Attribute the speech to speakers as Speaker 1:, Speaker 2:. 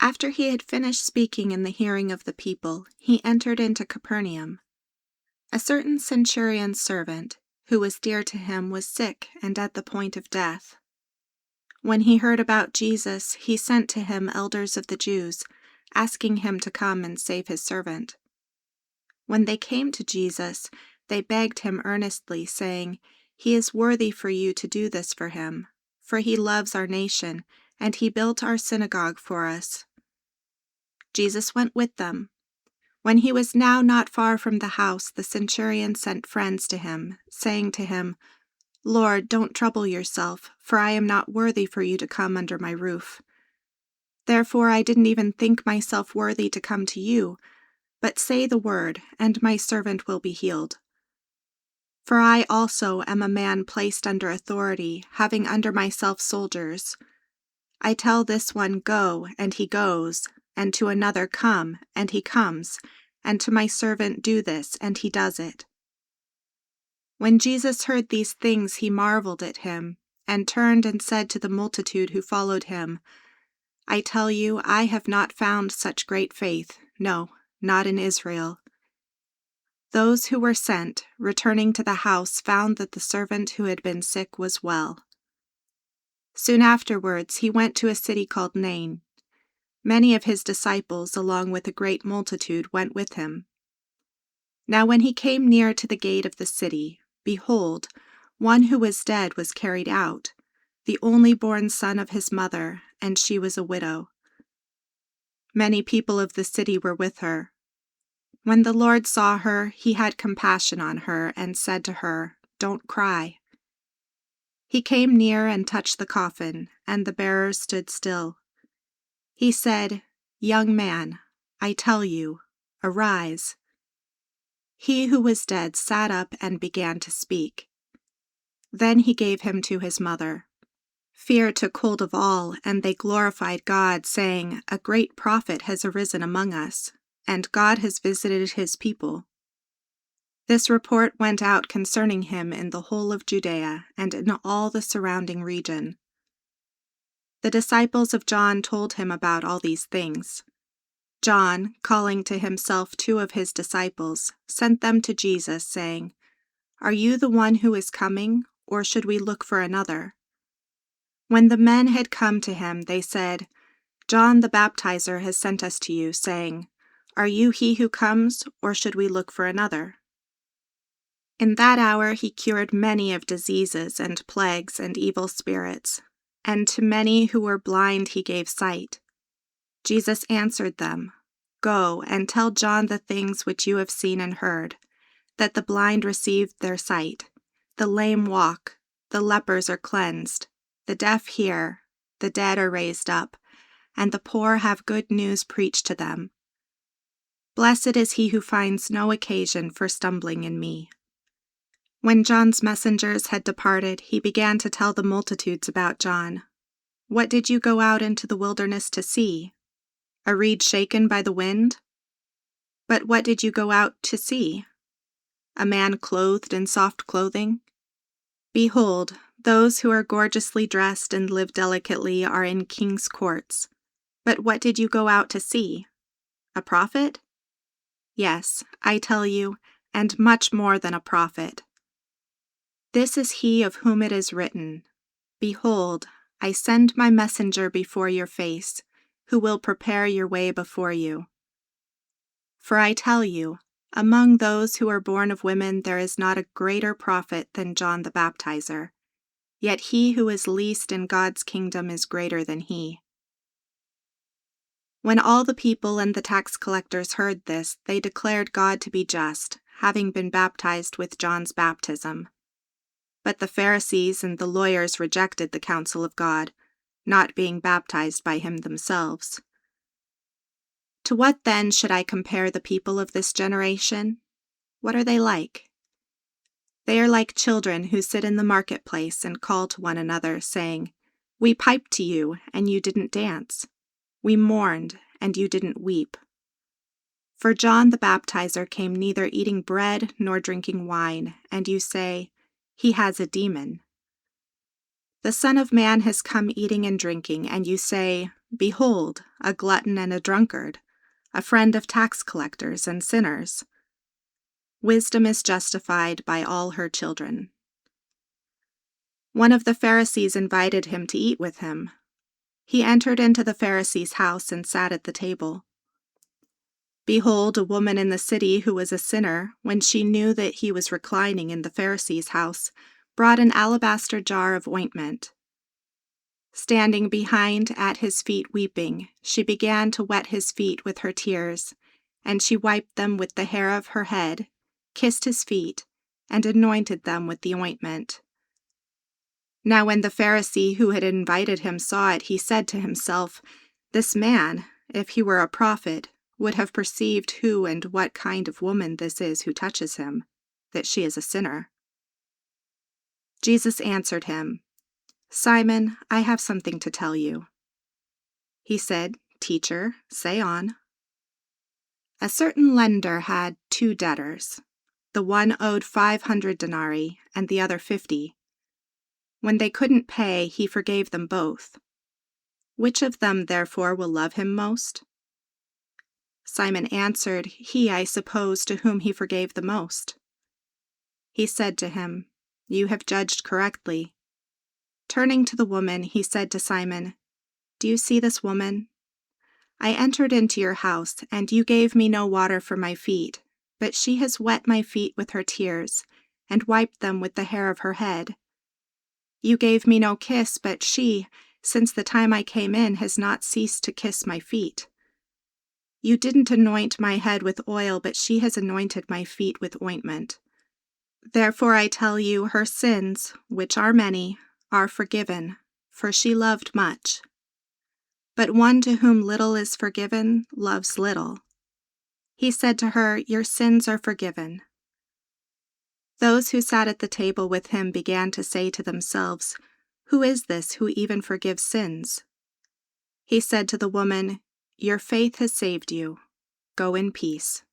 Speaker 1: After he had finished speaking in the hearing of the people, he entered into Capernaum. A certain centurion's servant, who was dear to him, was sick and at the point of death. When he heard about Jesus, he sent to him elders of the Jews, asking him to come and save his servant. When they came to Jesus, they begged him earnestly, saying, "He is worthy for you to do this for him, for he loves our nation, and he built our synagogue for us." Jesus went with them. When he was now not far from the house, the centurion sent friends to him, saying to him, "Lord, don't trouble yourself, for I am not worthy for you to come under my roof. Therefore I didn't even think myself worthy to come to you, but say the word, and my servant will be healed. For I also am a man placed under authority, having under myself soldiers. I tell this one, 'Go,' and he goes, and to another, 'Come,' and he comes, and to my servant, 'Do this,' and he does it." When Jesus heard these things, he marveled at him, and turned and said to the multitude who followed him, "I tell you, I have not found such great faith, no, not in Israel." Those who were sent, returning to the house, found that the servant who had been sick was well. Soon afterwards he went to a city called Nain. Many of his disciples, along with a great multitude, went with him. Now when he came near to the gate of the city, behold, one who was dead was carried out, the only born son of his mother, and she was a widow. Many people of the city were with her. When the Lord saw her, he had compassion on her and said to her, "Don't cry." He came near and touched the coffin, and the bearers stood still. He said, "Young man, I tell you, arise." He who was dead sat up and began to speak. Then he gave him to his mother. Fear took hold of all, and they glorified God, saying, "A great prophet has arisen among us, and God has visited his people." This report went out concerning him in the whole of Judea and in all the surrounding region. The disciples of John told him about all these things. John, calling to himself 2 of his disciples, sent them to Jesus, saying, "Are you the one who is coming, or should we look for another?" When the men had come to him, they said, "John the Baptizer has sent us to you, saying, 'Are you he who comes, or should we look for another?'" In that hour he cured many of diseases and plagues and evil spirits, and to many who were blind he gave sight. Jesus answered them, "Go and tell John the things which you have seen and heard, that the blind receive their sight, the lame walk, the lepers are cleansed, the deaf hear, the dead are raised up, and the poor have good news preached to them. Blessed is he who finds no occasion for stumbling in me." When John's messengers had departed, he began to tell the multitudes about John. "What did you go out into the wilderness to see? A reed shaken by the wind? But what did you go out to see? A man clothed in soft clothing? Behold, those who are gorgeously dressed and live delicately are in king's courts. But what did you go out to see? A prophet? Yes, I tell you, and much more than a prophet. This is he of whom it is written, 'Behold, I send my messenger before your face, who will prepare your way before you.' For I tell you, among those who are born of women there is not a greater prophet than John the Baptizer, yet he who is least in God's kingdom is greater than he." When all the people and the tax collectors heard this, they declared God to be just, having been baptized with John's baptism. But the Pharisees and the lawyers rejected the counsel of God, not being baptized by him themselves. To what then should I compare the people of this generation? What are they like? They are like children who sit in the marketplace and call to one another, saying, "We piped to you, and you didn't dance. We mourned, and you didn't weep." For John the Baptizer came neither eating bread nor drinking wine, and you say, "He has a demon." The Son of Man has come eating and drinking, and you say, Behold, a glutton and a drunkard, a friend of tax collectors and sinners. Wisdom is justified by all her children. One of the Pharisees invited him to eat with him. He entered into the Pharisee's house and sat at the table. Behold, a woman in the city who was a sinner, when she knew that he was reclining in the Pharisee's house, brought an alabaster jar of ointment. Standing behind at his feet weeping, she began to wet his feet with her tears, and she wiped them with the hair of her head, kissed his feet, and anointed them with the ointment. Now when the Pharisee who had invited him saw it, he said to himself, "This man, if he were a prophet, would have perceived who and what kind of woman this is who touches him, that she is a sinner." Jesus answered him, "Simon, I have something to tell you." He said, "Teacher, say on." A certain lender had 2 debtors. The one owed 500 denarii and the other 50. When they couldn't pay, he forgave them both. Which of them, therefore, will love him most? Simon answered, "He, I suppose, to whom he forgave the most." He said to him, "You have judged correctly." Turning to the woman, he said to Simon, "Do you see this woman? I entered into your house, and you gave me no water for my feet, but she has wet my feet with her tears, and wiped them with the hair of her head. You gave me no kiss, but she, since the time I came in, has not ceased to kiss my feet. You didn't anoint my head with oil, but she has anointed my feet with ointment. Therefore I tell you, her sins, which are many, are forgiven, for she loved much. But one to whom little is forgiven loves little." He said to her, "Your sins are forgiven." Those who sat at the table with him began to say to themselves, "Who is this who even forgives sins?" He said to the woman, "Your faith has saved you. Go in peace."